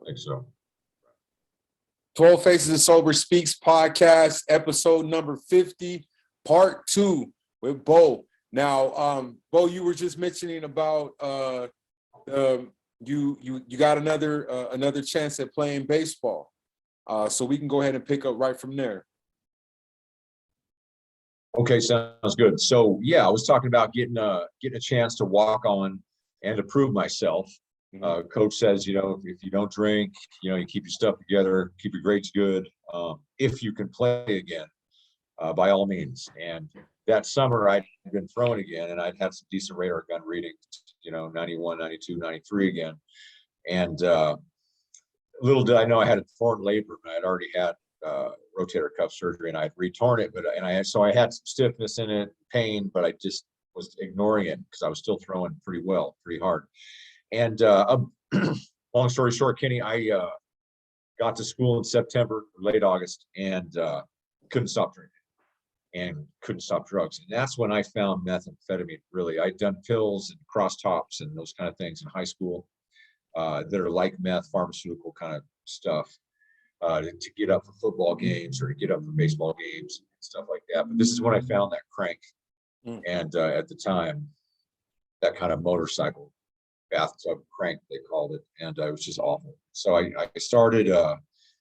think so. 12 Faces of Sober Speaks podcast, episode number 50, part 2 with Beau. Now, Beau, you were just mentioning about you got another chance at playing baseball. So we can go ahead and pick up right from there. Okay, sounds good. So yeah, I was talking about getting a chance to walk on and to prove myself. Coach says, if you don't drink, you keep your stuff together, keep your grades good. If you can play again, by all means. And that summer I'd been throwing again, and I'd had some decent radar gun readings, 91, 92, 93 again. And little did I know I had a torn labrum, and I'd already had rotator cuff surgery, and I'd retorn it, so I had some stiffness in it, pain, but I just was ignoring it because I was still throwing pretty hard. And long story short, Kenny, I got to school in September, late August, and couldn't stop drinking and couldn't stop drugs. And that's when I found methamphetamine. Really, I'd done pills and cross tops and those kind of things in high school that are like meth, pharmaceutical kind of stuff. To get up for football games or to get up for baseball games and stuff like that. But this is when I found that crank. And at the time, that kind of motorcycle bathtub crank, they called it. And it was just awful. So I started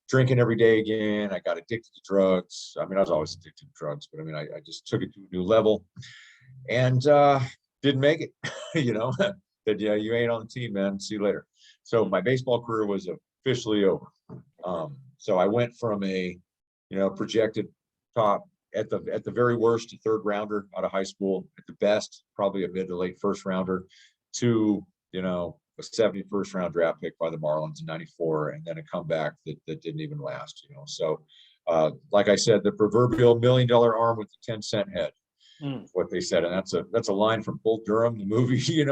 drinking every day again. I got addicted to drugs. I was always addicted to drugs, but I just took it to a new level and didn't make it, Said, yeah, you ain't on the team, man. See you later. So my baseball career was officially over. So I went from a, projected top at the very worst, a third rounder out of high school, at the best, probably a mid to late first rounder, to, a 71st round draft pick by the Marlins in '94, and then a comeback that didn't even last, So, like I said, the proverbial $1 million arm with the 10-cent head, what they said. And that's a line from Bull Durham, the movie,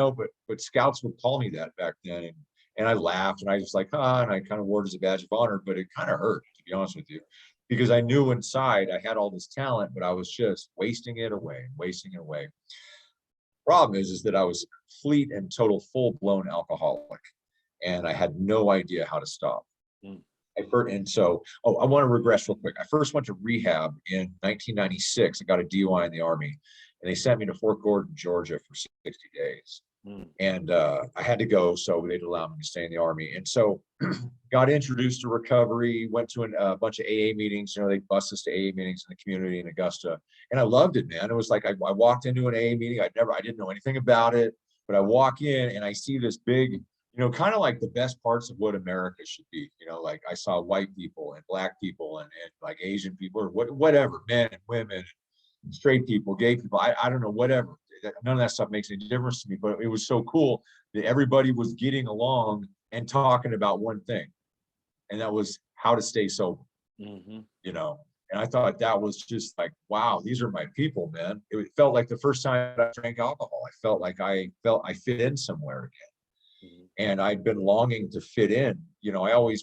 but scouts would call me that back then. And I laughed, and I was like, and I kind of wore it as a badge of honor, but it kind of hurt, to be honest with you, because I knew inside I had all this talent, but I was just wasting it away. Problem is that I was a complete and total full-blown alcoholic, and I had no idea how to stop. I want to regress real quick. I first went to rehab in 1996. I got a DUI in the Army, and they sent me to Fort Gordon, Georgia for 60 days. And I had to go, so they'd allow me to stay in the Army. And so got introduced to recovery, went to a bunch of AA meetings. They bust us to AA meetings in the community in Augusta. And I loved it, man. It was like I walked into an AA meeting. I didn't know anything about it, but I walk in and I see this big, kind of like the best parts of what America should be. Like I saw white people and black people and like Asian people or whatever, men and women, straight people, gay people. I don't know, whatever. None of that stuff makes any difference to me, but it was so cool that everybody was getting along and talking about one thing, and that was how to stay sober. And I thought that was just like, wow, these are my people, man. It felt like the first time I drank alcohol, I felt like I fit in somewhere again. And I'd been longing to fit in.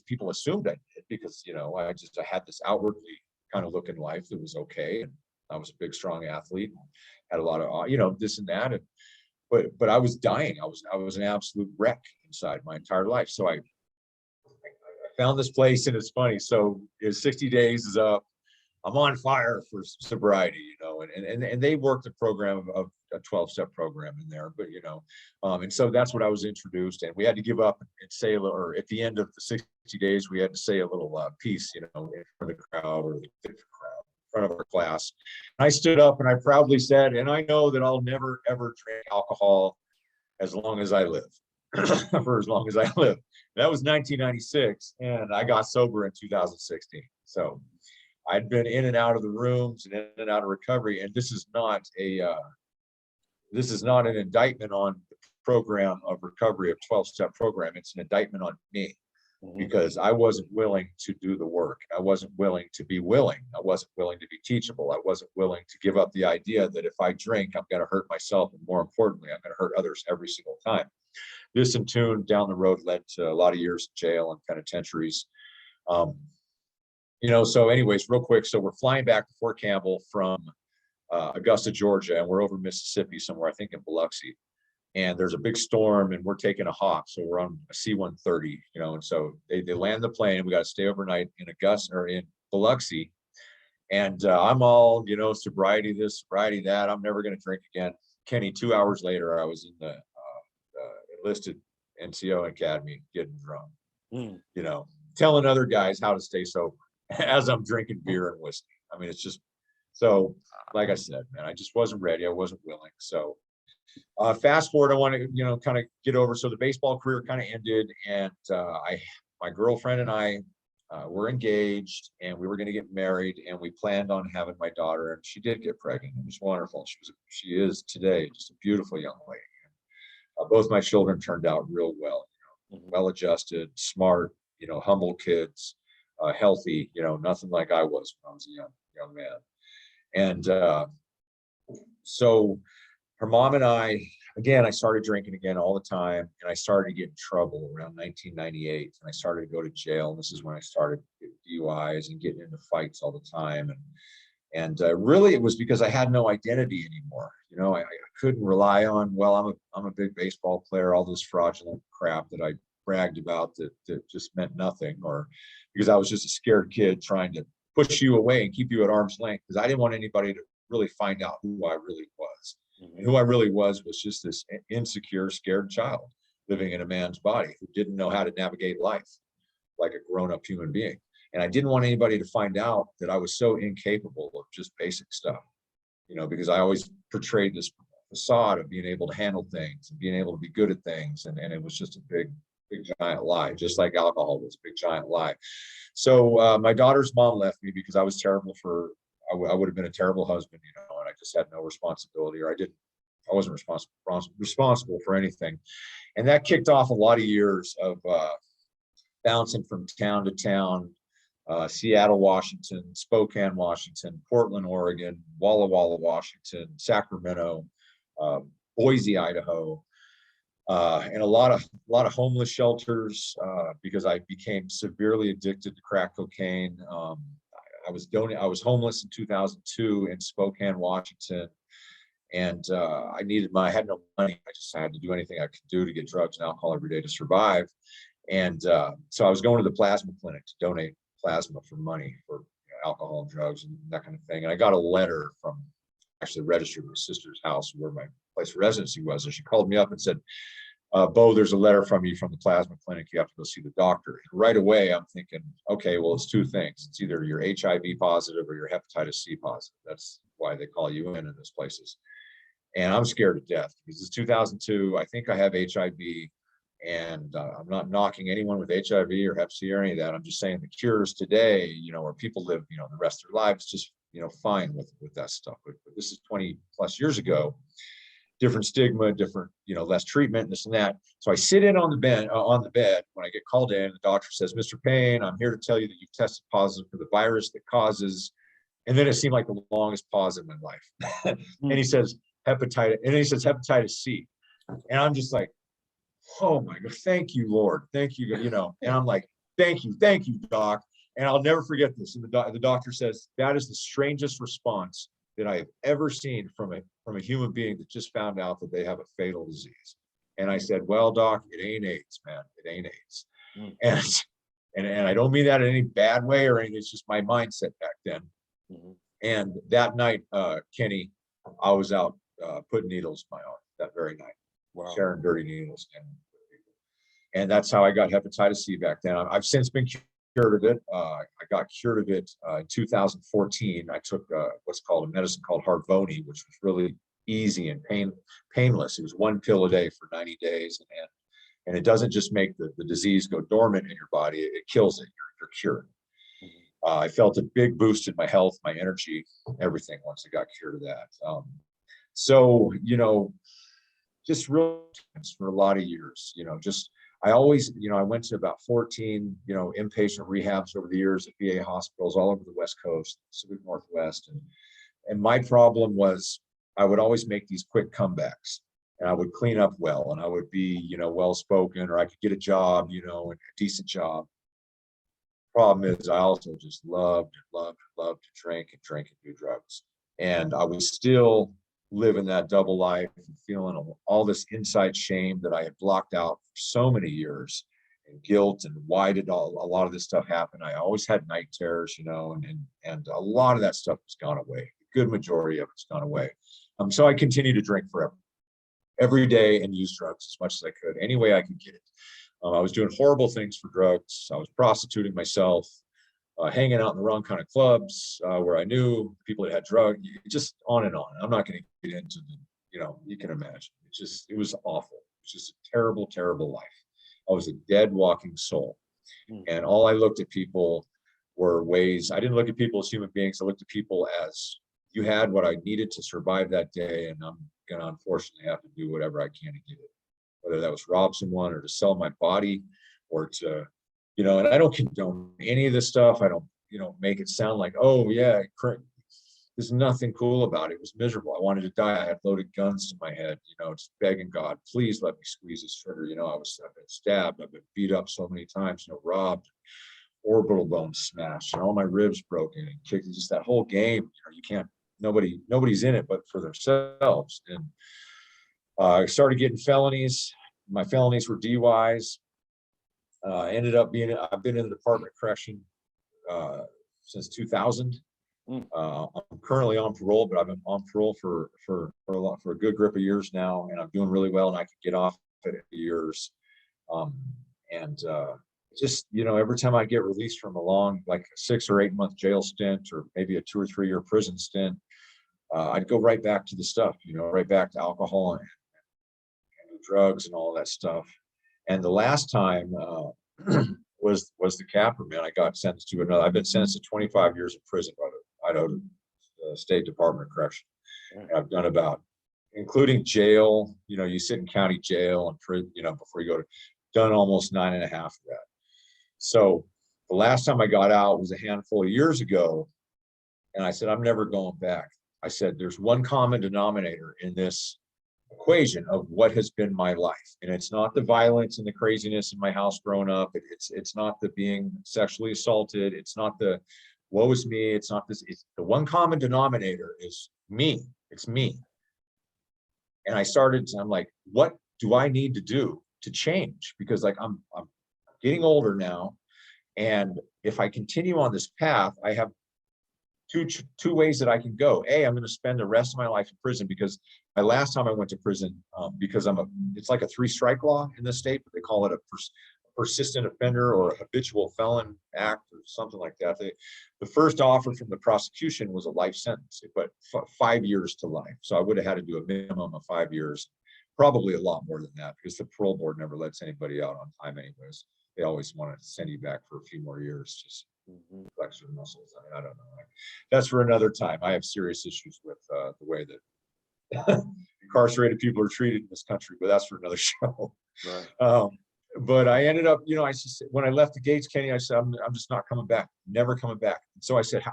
People assumed I did because, I had this outwardly kind of looking life that was okay. And I was a big, strong athlete, had a lot of, this and that. But I was dying. I was an absolute wreck inside my entire life. So I found this place, and it's funny. So 60 days is up. I'm on fire for sobriety, and they worked a program of a 12-step program in there, but, and so that's what I was introduced, and we had to give up and say, or at the end of the 60 days, we had to say a little piece, in front of the crowd or the crowd, in front of our class. And I stood up and I proudly said, and I know that I'll never, ever drink alcohol as long as I live, for as long as I live. That was 1996, and I got sober in 2016. So I'd been in and out of the rooms and in and out of recovery, and this is not an indictment on the program of recovery, of 12-step program. It's an indictment on me, because I wasn't willing to do the work. I wasn't willing to be willing. I wasn't willing to be teachable. I wasn't willing to give up the idea that if I drink, I'm going to hurt myself, and more importantly, I'm going to hurt others every single time. This in tune down the road led to a lot of years in jail and penitentiaries. So anyways, real quick. So we're flying back to Fort Campbell from Augusta, Georgia, and we're over Mississippi somewhere, I think in Biloxi. and there's a big storm, and we're taking a hop. So we're on a C-130, and so they land the plane, and we got to stay overnight in Augusta or in Biloxi. And I'm all, sobriety this, sobriety that. I'm never going to drink again. Kenny, 2 hours later, I was in the enlisted NCO Academy getting drunk, telling other guys how to stay sober as I'm drinking beer and whiskey. I mean, it's just, so like I said, man, I just wasn't ready. I wasn't willing. So fast forward, I want to, kind of get over. So the baseball career kind of ended, and my girlfriend and I were engaged, and we were going to get married, and we planned on having my daughter, and she did get pregnant. It was wonderful. She is today just a beautiful young lady. Both my children turned out real well, well-adjusted, smart, humble kids, healthy, nothing like I was when I was a young man. And so her mom and I, again, I started drinking again all the time, and I started to get in trouble around 1998, and I started to go to jail. And this is when I started getting DUIs and getting into fights all the time. And really, it was because I had no identity anymore. I couldn't rely on, well, I'm a big baseball player, all this fraudulent crap that I bragged about that just meant nothing, or because I was just a scared kid trying to push you away and keep you at arm's length, because I didn't want anybody to really find out who I really was. And who I really was just this insecure, scared child living in a man's body who didn't know how to navigate life like a grown-up human being. And I didn't want anybody to find out that I was so incapable of just basic stuff, because I always portrayed this facade of being able to handle things and being able to be good at things. And it was just a big giant lie, just like alcohol was a big giant lie. So my daughter's mom left me because I was terrible I would have been a terrible husband, and I just had no responsibility, or I wasn't responsible for anything. And that kicked off a lot of years of bouncing from town to town, Seattle, Washington, Spokane, Washington, Portland, Oregon, Walla Walla, Washington, Sacramento, Boise, Idaho, and a lot of homeless shelters, because I became severely addicted to crack cocaine. I was homeless in 2002 in Spokane, Washington, and I had no money. I just had to do anything I could do to get drugs and alcohol every day to survive. And so I was going to the plasma clinic to donate plasma for money for alcohol and drugs and that kind of thing. And I got a letter from, actually registered my sister's house where my place of residency was. And she called me up and said, Beau, there's a letter from you from the plasma clinic. You have to go see the doctor. And right away, I'm thinking, okay, well, it's two things. It's either you're HIV positive or you're hepatitis C positive. That's why they call you in those places. And I'm scared to death because it's 2002. I think I have HIV, and I'm not knocking anyone with HIV or Hep C or any of that. I'm just saying the cures today, where people live, the rest of their lives just, fine with that stuff. But this is 20 plus years ago. Different stigma, different, less treatment, this and that. So I sit in on the bed when I get called in. The doctor says, Mr. Payne, I'm here to tell you that you've tested positive for the virus that causes, and then it seemed like the longest pause in my life. And he says hepatitis C. And I'm just like, oh my God, thank you, Lord. Thank you, and I'm like, thank you, doc. And I'll never forget this. And the doctor says, that is the strangest response that I've ever seen from a human being that just found out that they have a fatal disease. And I said, well, doc, it ain't AIDS, man. It ain't AIDS. And I don't mean that in any bad way or anything. It's just my mindset back then. And that night, Kenny, I was out putting needles in my arm that very night. Wow. Sharing dirty needles. And that's how I got hepatitis C back then. I've since been cured of it. I got cured of it in 2014. I took what's called a medicine called Harvoni, which was really easy and painless. It was one pill a day for 90 days. And it doesn't just make the disease go dormant in your body, it kills it. You're cured. I felt a big boost in my health, my energy, everything once I got cured of that. So, just real for a lot of years, I always, I went to about 14, inpatient rehabs over the years at VA hospitals all over the West Coast, Pacific Northwest. And my problem was I would always make these quick comebacks, and I would clean up well, and I would be, well-spoken, or I could get a job, a decent job. Problem is I also just loved to drink and do drugs. And I was still living that double life and feeling all this inside shame that I had blocked out for so many years, and guilt, and why did a lot of this stuff happen? I always had night terrors, and a lot of that stuff has gone away. The good majority of it's gone away. So I continue to drink forever, every day, and use drugs as much as I could, any way I could get it. I was doing horrible things for drugs. I was prostituting myself, hanging out in the wrong kind of clubs where I knew people that had drugs, just on and on. I'm not going to get into you can imagine. It was awful. It's just a terrible, terrible life. I was a dead walking soul. And all I looked at people were ways, I didn't look at people as human beings. I looked at people as, you had what I needed to survive that day, and I'm going to unfortunately have to do whatever I can to get it. Whether that was rob someone or to sell my body or to, and I don't condone any of this stuff. I don't, make it sound like, oh yeah, there's nothing cool about it. It was miserable. I wanted to die. I had loaded guns to my head, just begging God, please let me squeeze this trigger. I've been stabbed. I've been beat up so many times, robbed, orbital bones smashed, and all my ribs broken and kicked. Just that whole game, you can't, nobody's in it but for themselves. And I started getting felonies. My felonies were DUIs. I've been in the Department of Correction since 2000. I'm currently on parole, but I've been on parole for a good grip of years now, and I'm doing really well, and I can get off it in years. Just, every time I get released from a long, like a 6 or 8 month jail stint, or maybe a 2 or 3 year prison stint, I'd go right back to the stuff, right back to alcohol and drugs and all that stuff. And the last time was the capper, man. I got sentenced to another. I've been sentenced to 25 years in prison by the Idaho State Department of Correction. And I've done about, including jail, you sit in county jail and prison, before you go to, done almost 9.5 of that. So the last time I got out was a handful of years ago. And I said, I'm never going back. I said, there's one common denominator in this equation of what has been my life, and it's not the violence and the craziness in my house growing up. It's not the being sexually assaulted. It's not the woe is me. It's not this. It's the one common denominator is me. It's me. And I'm like, what do I need to do to change? Because I'm getting older now, and if I continue on this path, I have two ways that I can go. I'm going to spend the rest of my life in prison, because my last time I went to prison, because it's like a 3-strike law in this state, but they call it a persistent offender or a habitual felon act or something like that. The first offer from the prosecution was a life sentence, but 5 years to life. So I would have had to do a minimum of 5 years, probably a lot more than that, because the parole board never lets anybody out on time anyways. They always want to send you back for a few more years, just flex your muscles. I don't know. That's for another time. I have serious issues with the way that incarcerated people are treated in this country, but that's for another show. Right. But I ended up, when I left the gates, Kenny, I said, I'm just not coming back, never coming back. And so I said,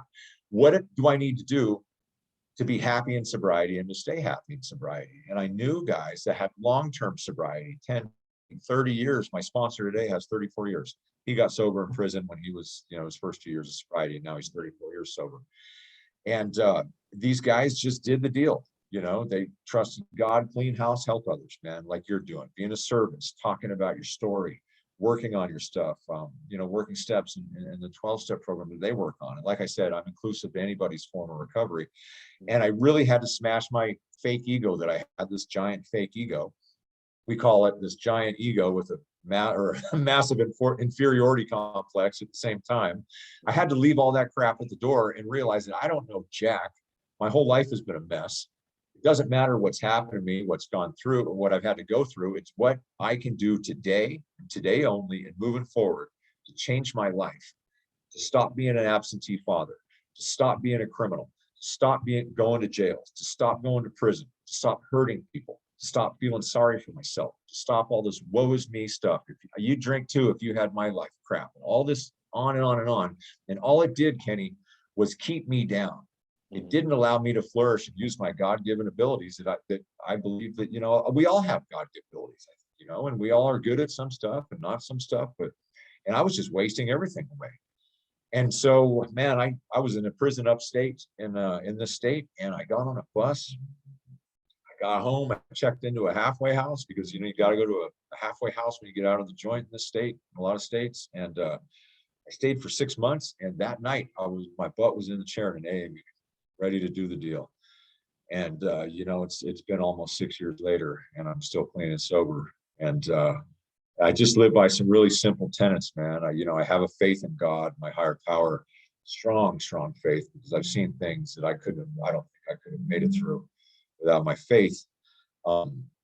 what do I need to do to be happy in sobriety and to stay happy in sobriety? And I knew guys that had long-term sobriety, 10, 30 years. My sponsor today has 34 years. He got sober in prison when he was, his first 2 years of sobriety, and now he's 34 years sober. And these guys just did the deal. They trusted God, clean house, help others, man, like you're doing, being a service, talking about your story, working on your stuff, working steps in the 12-step program that they work on. And like I said, I'm inclusive to anybody's form of recovery. And I really had to smash my fake ego that I had, this giant fake ego. We call it this giant ego with a massive inferiority complex at the same time. I had to leave all that crap at the door and realize that I don't know jack. My whole life has been a mess. It doesn't matter what's happened to me, what's gone through, or what I've had to go through. It's what I can do today, and today only, and moving forward to change my life, to stop being an absentee father, to stop being a criminal, to stop going to jail, to stop going to prison, to stop hurting people, to stop feeling sorry for myself, to stop all this woe is me stuff. If you drink too, if you had my life crap, and all this on and on and on. And all it did, Kenny, was keep me down. It didn't allow me to flourish and use my God-given abilities that I believe that, we all have God-given abilities, and we all are good at some stuff and not some stuff, and I was just wasting everything away. And so, man, I was in a prison upstate in this state, and I got on a bus got home, I checked into a halfway house because, you got to go to a halfway house when you get out of the joint in this state, in a lot of states. And I stayed for 6 months. And that night my butt was in the chair in an AA meeting, ready to do the deal. And, it's been almost 6 years later and I'm still clean and sober. And I just live by some really simple tenets, man. I have a faith in God, my higher power, strong faith, because I've seen things that I don't think I could have made it through without my faith.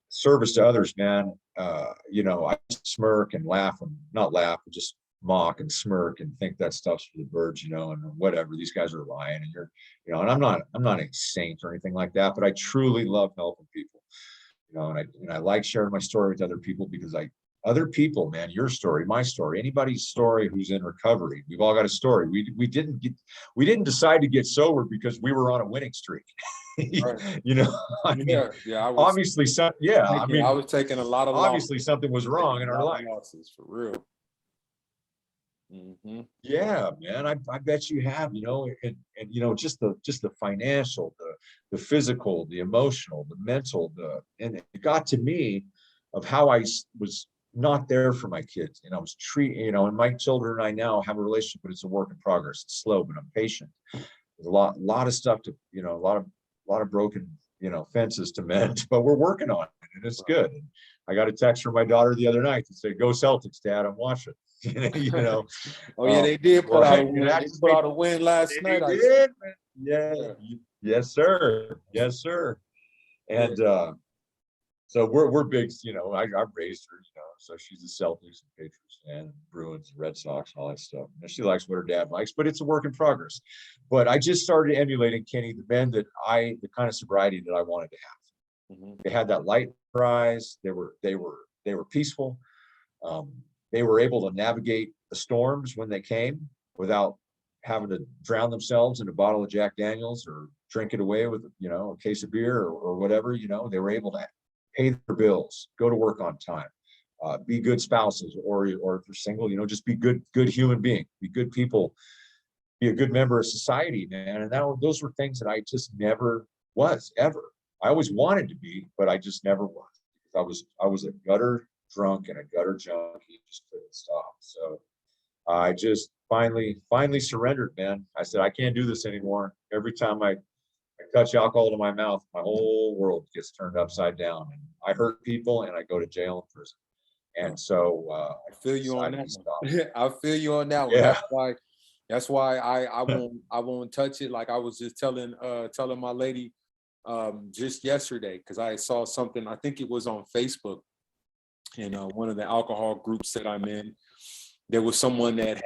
Service to others, man. I smirk and laugh, and not laugh, but just mock and smirk and think that stuff's for the birds, and whatever. These guys are lying, and and I'm not a saint or anything like that, but I truly love helping people, and I like sharing my story with other people because other people, man, your story, my story, anybody's story who's in recovery. We've all got a story. We didn't decide to get sober because we were on a winning streak. Right. I obviously, I was taking a lot of obviously something was wrong in our life. Losses, for real. Mm-hmm. Yeah, man, I bet you have, and just the financial, the physical, the emotional, the mental, and it got to me of how I was not there for my kids, and I was treating, and my children and I now have a relationship, but it's a work in progress. It's slow, but I'm patient. There's a lot of stuff to, a lot of broken, fences to mend, but we're working on it, and it's good. And I got a text from my daughter the other night to say, "Go Celtics, Dad! I'm watching." Oh yeah, they did put out a win. They put out a win last night. They did, man. Yeah. Yes, sir. Yes, sir. And so we're big, I raised her, so she's a Celtics and Patriots fan, Bruins, Red Sox, all that stuff. And she likes what her dad likes, but it's a work in progress. But I just started emulating, Kenny, the men the kind of sobriety that I wanted to have. Mm-hmm. They had that light in their eyes. They were peaceful. They were able to navigate the storms when they came without having to drown themselves in a bottle of Jack Daniels or drink it away with, a case of beer or whatever. They were able to pay their bills, go to work on time, be good spouses, or if you're single, just be good human being, be good people, be a good member of society, man. And those were things that I just never was ever. I always wanted to be, but I just never was. I was a gutter drunk and a gutter junkie, just couldn't stop. So I just finally surrendered, man. I said, I can't do this anymore. Every time I touch alcohol to my mouth, my whole world gets turned upside down, and I hurt people and I go to jail and prison. And so I feel you on that one. I feel you on that one. Yeah. That's why I won't touch it. Like I was just telling my lady just yesterday, because I saw something, I think it was on Facebook, in one of the alcohol groups that I'm in. There was someone that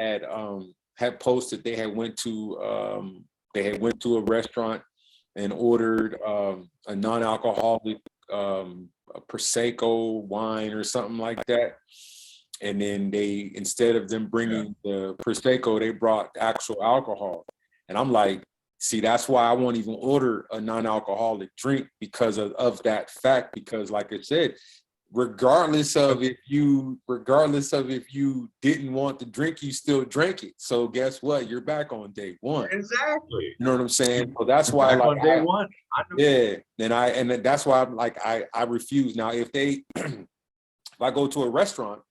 had posted they had went to a restaurant and ordered a non-alcoholic a Prosecco wine or something like that. And then they, instead of them bringing the Prosecco, they brought actual alcohol. And I'm like, see, that's why I won't even order a non-alcoholic drink, because of that fact. Because like I said, regardless of if you didn't want to drink, you still drank it. So guess what? You're back on day one. Exactly. You know what I'm saying? So that's why, back like, on day one. Yeah. And that's why I'm like, I refuse. Now, if I go to a restaurant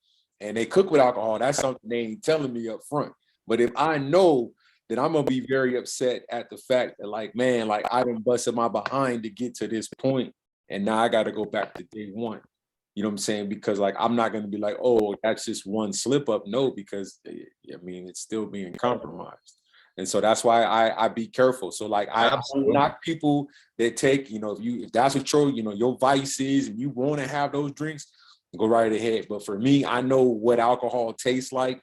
and they cook with alcohol, that's something they ain't telling me up front. But if I know that I'm gonna be very upset at the fact that, like, man, like I done busted my behind to get to this point, and now I got to go back to day one. You know what I'm saying? Because like, I'm not going to be like, oh, that's just one slip up. No, because I mean, it's still being compromised. And so that's why I be careful. So like, I knock people that take, if that's what your vice is and you want to have those drinks, go right ahead. But for me, I know what alcohol tastes like,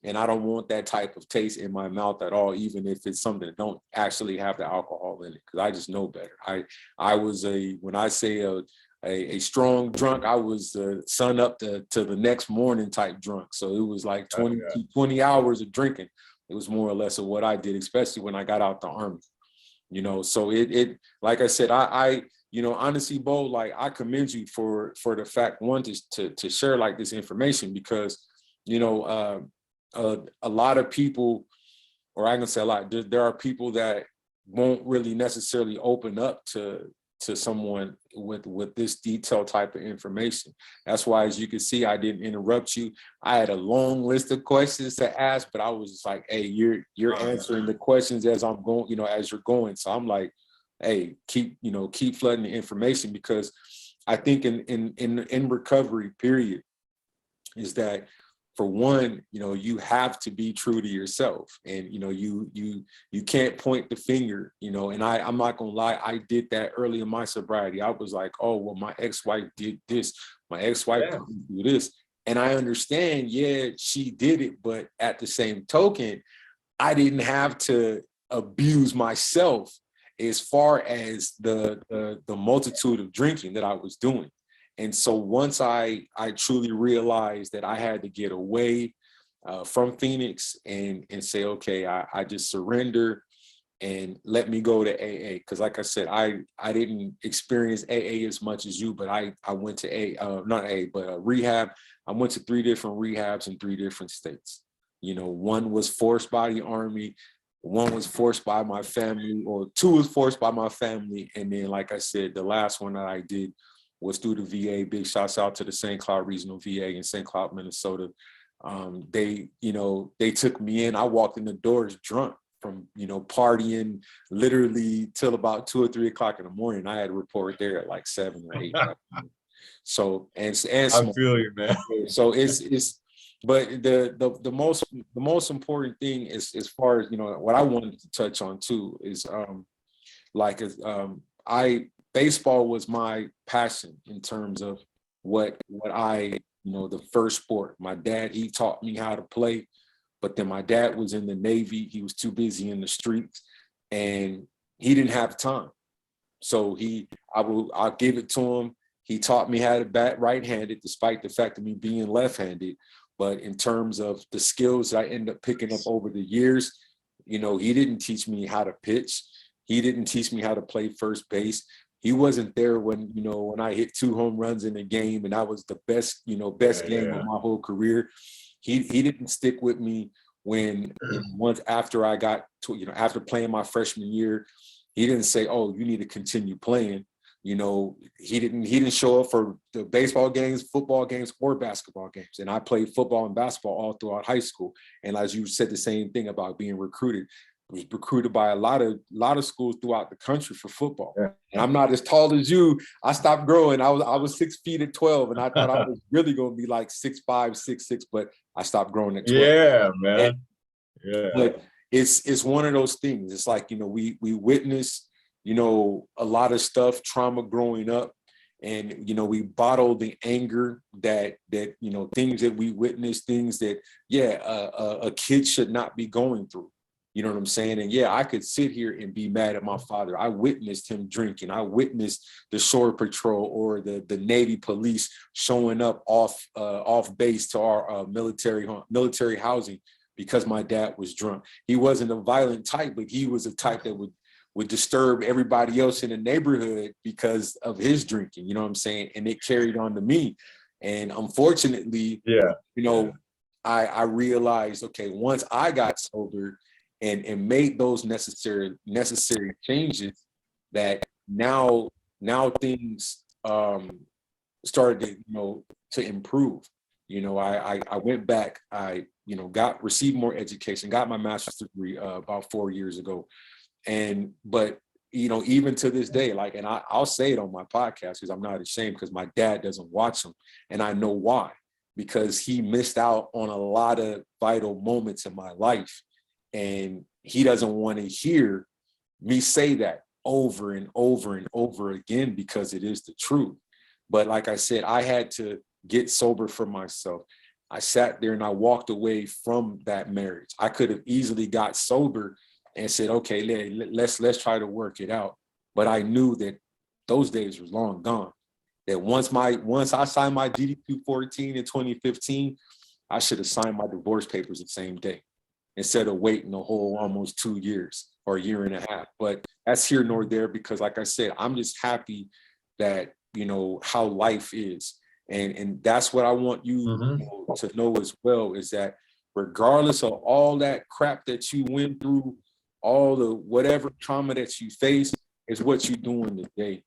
and I don't want that type of taste in my mouth at all, even if it's something that don't actually have the alcohol in it, because I just know better. I was when I say a strong drunk, I was sun up to the next morning type drunk. So it was like 20 hours of drinking. It was more or less of what I did, especially when I got out the Army. So it like I said, I honestly, Beau, like I commend you for the fact, one, to share like this information, because a lot of people, or I can say a lot, there are people that won't really necessarily open up to to someone with this detailed type of information. That's why, as you can see, I didn't interrupt you. I had a long list of questions to ask, but I was just like, hey, you're answering the questions as I'm going, as you're going. So I'm like, hey, keep flooding the information, because I think in recovery, period, is that, for one, you have to be true to yourself, and you can't point the finger, and I'm not gonna lie, I did that early in my sobriety. I was like, oh, well, my ex-wife did this, my ex-wife didn't do this, and I understand, yeah, she did it, but at the same token, I didn't have to abuse myself as far as the multitude of drinking that I was doing. And so once I truly realized that I had to get away from Phoenix and say, okay, I just surrender and let me go to AA. Because like I said, I didn't experience AA as much as you, but I went to not AA, but rehab. I went to 3 different rehabs in 3 different states. One was forced by the Army, one was forced by my family, or 2 was forced by my family. And then, like I said, the last one that I did was through the VA. Big shouts out to the St. Cloud Regional VA in St. Cloud, Minnesota. They took me in. I walked in the doors drunk from, partying literally till about 2 or 3 o'clock in the morning. I had a report there at like 7 or 8. So, and I feel you, man. So it's, but the most important thing is, as far as, what I wanted to touch on too, is baseball was my passion in terms of what I, the first sport. My dad, he taught me how to play, but then my dad was in the Navy. He was too busy in the streets, and he didn't have time. So I'll give it to him. He taught me how to bat right-handed, despite the fact of me being left-handed. But in terms of the skills that I ended up picking up over the years, he didn't teach me how to pitch. He didn't teach me how to play first base. He wasn't there when I hit 2 home runs in a game, and that was the best game of my whole career. He didn't stick with me when once after I got to, after playing my freshman year, he didn't say, oh, you need to continue playing. He didn't show up for the baseball games, football games, or basketball games. And I played football and basketball all throughout high school. And as you said, the same thing about being recruited. I was recruited by a lot of schools throughout the country for football. Yeah. And I'm not as tall as you. I stopped growing. I was 6 feet at 12, and I thought I was really going to be like 6'5", 6'6", but I stopped growing at 12. Yeah, man. Yeah. But it's one of those things. It's like, we witness, a lot of stuff, trauma growing up, and, we bottle the anger that things that we witness, things that, a kid should not be going through. You know what I'm saying? And I could sit here and be mad at my father. I witnessed him drinking. I witnessed the Shore Patrol or the Navy police showing up off base to our military housing because my dad was drunk. He wasn't a violent type, but he was a type that would disturb everybody else in the neighborhood because of his drinking. You know what I'm saying? And it carried on to me. And unfortunately, I realized, okay, once I got sober and made those necessary changes, that now things started to improve. I went back, I received more education, got my master's degree about 4 years ago. But even to this day, and I'll say it on my podcast because I'm not ashamed, because my dad doesn't watch them, and I know why, because he missed out on a lot of vital moments in my life. And he doesn't want to hear me say that over and over and over again, because it is the truth. But like I said, I had to get sober for myself. I sat there and I walked away from that marriage. I could have easily got sober and said, okay, let's try to work it out. But I knew that those days were long gone. That once I signed my DD 214 in 2015, I should have signed my divorce papers the same day, instead of waiting a whole almost 2 years or a year and a half. But that's here nor there, because like I said, I'm just happy that, how life is. And that's what I want you, to know as well, is that regardless of all that crap that you went through, all the whatever trauma that you face, is what you're doing today.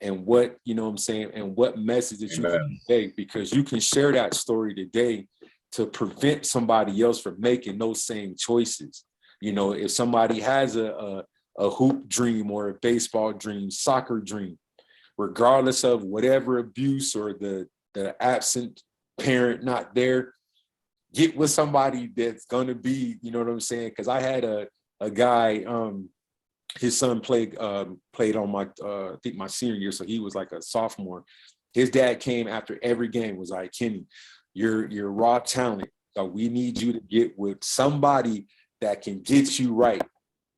and what, you know what I'm saying, and what message that you can convey, because you can share that story today to prevent somebody else from making those same choices. You know, if somebody has a hoop dream or a baseball dream, soccer dream, regardless of whatever abuse or the absent parent not there, get with somebody that's going to be, you know what I'm saying? Because I had a guy, his son played on my, I think my senior year, so he was like a sophomore. His dad came after every game, was like, Kenny, you're raw talent. So we need you to get with somebody that can get you right.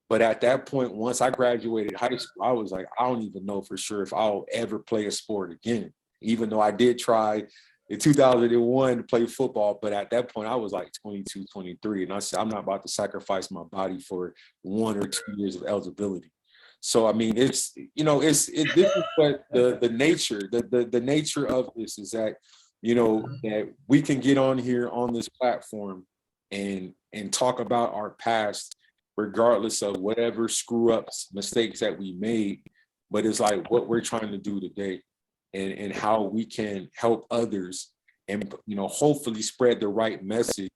But at that point, once I graduated high school, I was like, I don't even know for sure if I'll ever play a sport again, even though I did try in 2001 to play football. But at that point, I was like 22, 23. And I said, I'm not about to sacrifice my body for 1 or 2 years of eligibility. So, I mean, it's, you know, this is what the nature of this is, that, you know, that we can get on here on this platform and talk about our past, regardless of whatever screw ups, mistakes that we made. But it's like what we're trying to do today, and how we can help others, and, you know, hopefully spread the right message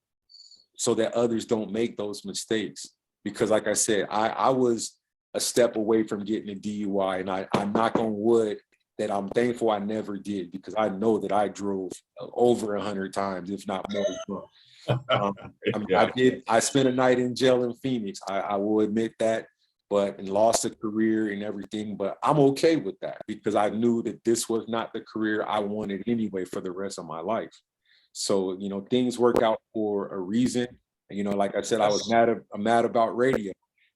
so that others don't make those mistakes. Because like I said, I was a step away from getting a DUI, and I'm knock on wood that I'm thankful I never did, because I know that I drove over 100 times, if not more. I spent a night in jail in Phoenix. I will admit that, and lost a career and everything. But I'm okay with that, because I knew that this was not the career I wanted anyway for the rest of my life. So, you know, things work out for a reason. And, you know, like I said, I'm mad about radio.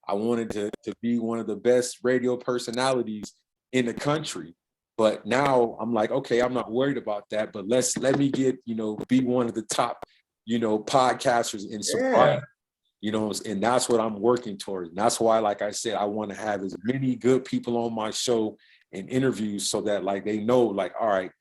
I wanted to be one of the best radio personalities in the country. But now I'm like, okay, I'm not worried about that. But let me get, you know, be one of the top, you know, podcasters in supply, you know, and that's what I'm working towards. And that's why, like I said, I want to have as many good people on my show and interviews, so that, like, they know, like, all right,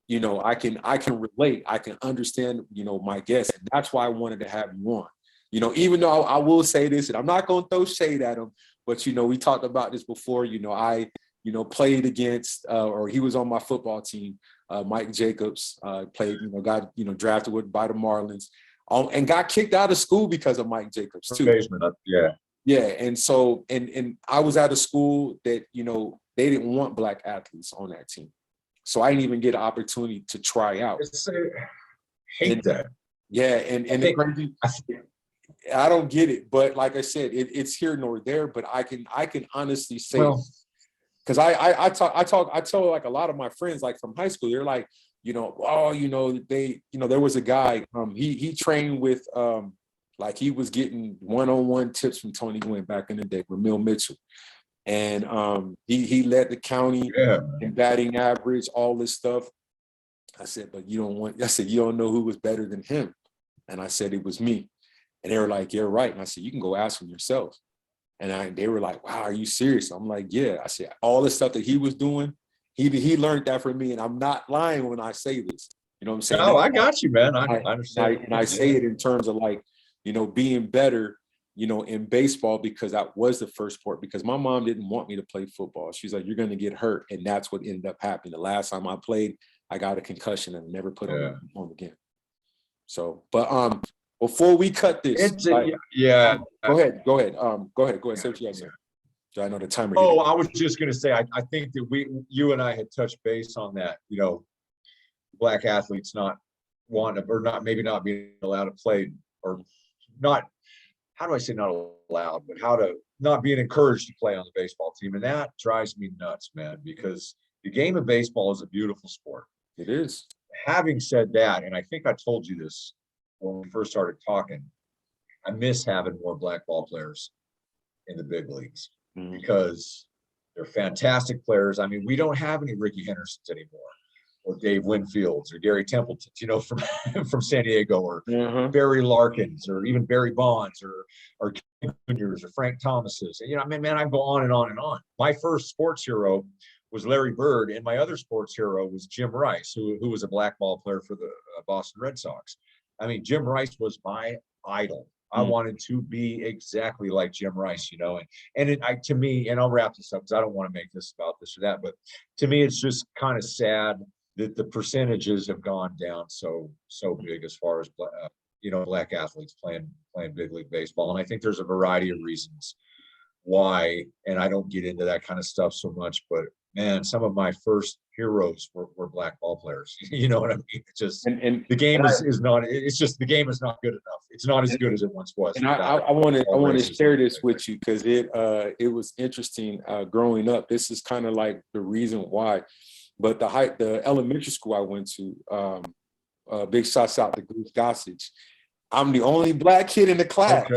you know, I can relate, I can understand, you know, my guests. And that's why I wanted to have you on. You know, even though I will say this, and I'm not going to throw shade at him, but, you know, we talked about this before. You know, I played against, or he was on my football team, Mike Jacobs, played, you know, got, you know, drafted by the Marlins, and got kicked out of school because of Mike Jacobs too. Yeah. And so, and I was at a school that, you know, they didn't want Black athletes on that team. So I didn't even get an opportunity to try out. Hate that. Yeah. And I don't get it, but like I said, it's here nor there, but I can honestly say, because I tell like a lot of my friends, like from high school, they're like, you know, oh, you know, there was a guy, he trained with, like, he was getting one-on-one tips from Tony Gwynn back in the day with Mill Mitchell. And he led the county in batting average, all this stuff. I said, but you don't know who was better than him. And I said, it was me. And they were like, you're right. And I said, you can go ask him yourself. And they were like, wow, are you serious? I'm like, yeah. I said, all the stuff that he was doing, he learned that from me. And I'm not lying when I say this. You know what I'm saying? No, I got you, man. I understand. And I say it in terms of, like, you know, being better, you know, in baseball, because that was the first sport, because my mom didn't want me to play football. She's like, you're going to get hurt. And that's what ended up happening. The last time I played, I got a concussion and never put on again. So, but before we cut this, go ahead. Go ahead. Say what you got to say. So I know the timer. I was just going to say, I think that you and I had touched base on that, you know, Black athletes not wanting to, or not, maybe not being allowed to play, or not, how do I say not allowed, but how to not being encouraged to play on the baseball team. And that drives me nuts, man, because the game of baseball is a beautiful sport. It is. Having said that, and I think I told you this when we first started talking, I miss having more Black ball players in the big leagues, because they're fantastic players. I mean, we don't have any Ricky Hendersons anymore, or Dave Winfields, or Gary Templetons, you know, from San Diego, or Barry Larkins, or even Barry Bonds, or Juniors, or Frank Thomases. And, you know, I mean, man, I go on and on and on. My first sports hero was Larry Bird, and my other sports hero was Jim Rice, who was a Black ball player for the Boston Red Sox. I mean, Jim Rice was my idol. I wanted to be exactly like Jim Rice, to me, and I'll wrap this up because I don't want to make this about this or that, but to me, it's just kind of sad that the percentages have gone down so big as far as black athletes playing big league baseball, and I think there's a variety of reasons why, and I don't get into that kind of stuff so much, but man, some of my first heroes were black ball players. You know what I mean? It's just the game is not. It's just the game is not good enough. It's not as good as it once was. And I want to share this with you because it was interesting growing up. This is kind of like the reason why. But the elementary school I went to, big shouts out to Goose Gossage. I'm the only black kid in the class,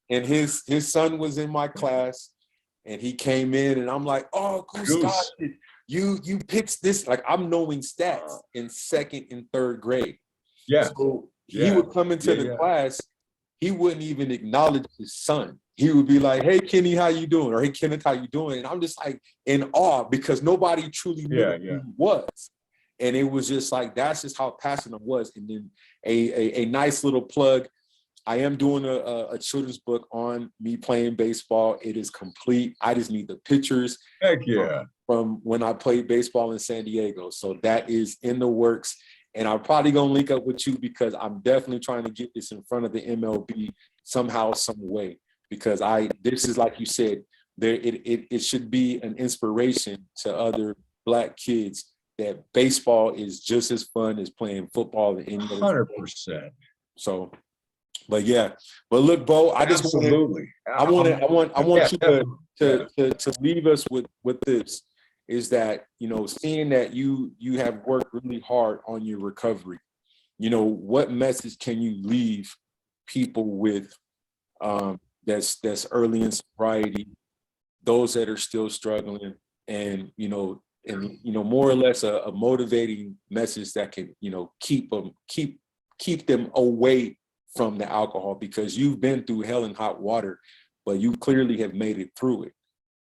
and his son was in my class, and he came in, and I'm like, oh, Goose Gossage, you pitched this. Like, I'm knowing stats in second and third grade. Yeah. So he would come into the class, he wouldn't even acknowledge his son. He would be like, hey, Kenny, how you doing? Or hey, Kenneth, how you doing? And I'm just like in awe because nobody truly knew who he was. And it was just like, that's just how passionate I was. And then a nice little plug. I am doing a children's book on me playing baseball. It is complete. I just need the pictures. Heck yeah. From when I played baseball in San Diego. So that is in the works. And I'm probably going to link up with you because I'm definitely trying to get this in front of the MLB somehow, some way. Because this is like you said, it should be an inspiration to other black kids that baseball is just as fun as playing football than any other. 100%. So, but look, Beau, I just want you to leave us with this, is that, seeing that you have worked really hard on your recovery, what message can you leave people with that's early in sobriety, those that are still struggling, and more or less a motivating message that can keep them away from the alcohol, because you've been through hell and hot water, but you clearly have made it through it.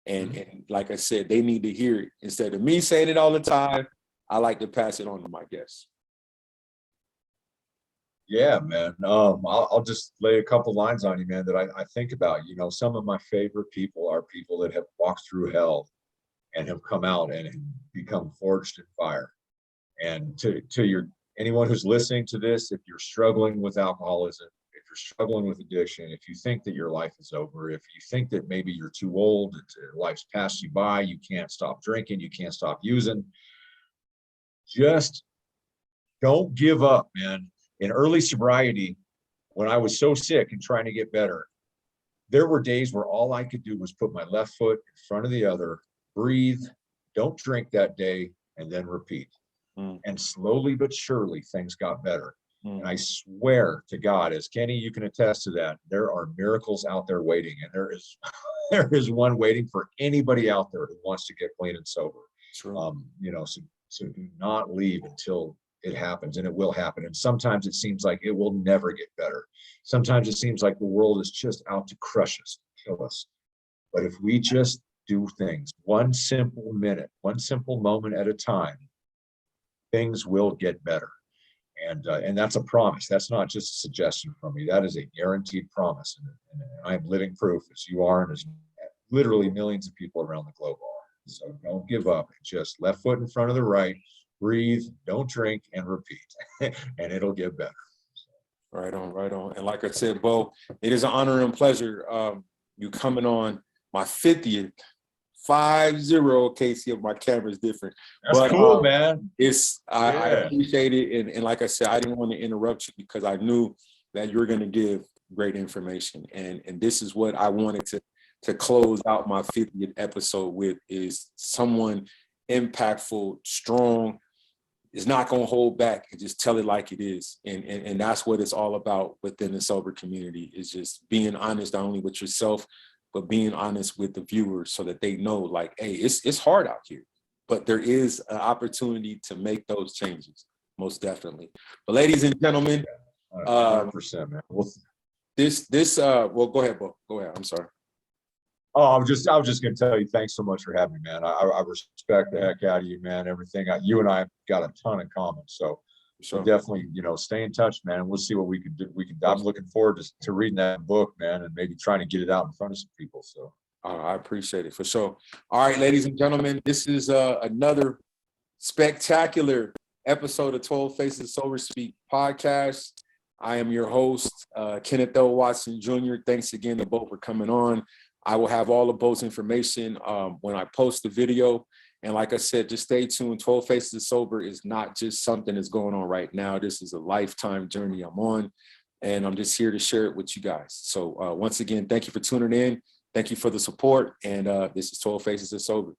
And like I said, they need to hear it. Instead of me saying it all the time, I like to pass it on to my guests. Yeah, man. I'll just lay a couple lines on you, man, that I think about. Some of my favorite people are people that have walked through hell and have come out and become forged in fire. And to anyone who's listening to this, if you're struggling with alcoholism, if you're struggling with addiction, if you think that your life is over, if you think that maybe you're too old, that life's passed you by, you can't stop drinking, you can't stop using, just don't give up, man. In early sobriety, when I was so sick and trying to get better, there were days where all I could do was put my left foot in front of the other, breathe, don't drink that day, and then repeat. And slowly but surely, things got better. And I swear to God, as Kenny, you can attest to that, there are miracles out there waiting. And there is one waiting for anybody out there who wants to get clean and sober. So do not leave until it happens, and it will happen. And sometimes it seems like it will never get better. Sometimes it seems like the world is just out to crush us, kill us. But if we just do things one simple minute, one simple moment at a time, things will get better. And that's a promise. That's not just a suggestion from me. That is a guaranteed promise. And I'm living proof, as you are, and as literally millions of people around the globe are. So don't give up. Just left foot in front of the right, breathe, don't drink, and repeat, and it'll get better. Right on. And like I said, Beau, it is an honor and pleasure you coming on my 50th 5-0. Casey, my camera is different. That's cool, man. I appreciate it. And like I said, I didn't want to interrupt you because I knew that you were going to give great information. And this is what I wanted to close out my 50th episode with, is someone impactful, strong, is not going to hold back and just tell it like it is. And that's what it's all about within the sober community, is just being honest, not only with yourself, but being honest with the viewers so that they know, like, hey, it's hard out here, but there is an opportunity to make those changes, most definitely. But ladies and gentlemen, 100%, man. Well, go ahead, Beau. Go ahead. I'm sorry. Oh, I was just going to tell you, thanks so much for having me, man. I respect the heck out of you, man. Everything you and I have got a ton in common. So Sure. definitely, stay in touch, man. And we'll see what we can do. I'm looking forward to reading that book, man, and maybe trying to get it out in front of some people. So I appreciate it for sure. All right, ladies and gentlemen, this is another spectacular episode of 12 Faces of Sober Speak podcast. I am your host, Kenneth L. Watson Jr. Thanks again to Beau for coming on. I will have all of Beau's information when I post the video. And like I said, just stay tuned. 12 Faces of Sober is not just something that's going on right now. This is a lifetime journey I'm on, and I'm just here to share it with you guys. So once again, thank you for tuning in. Thank you for the support. And this is 12 Faces of Sober.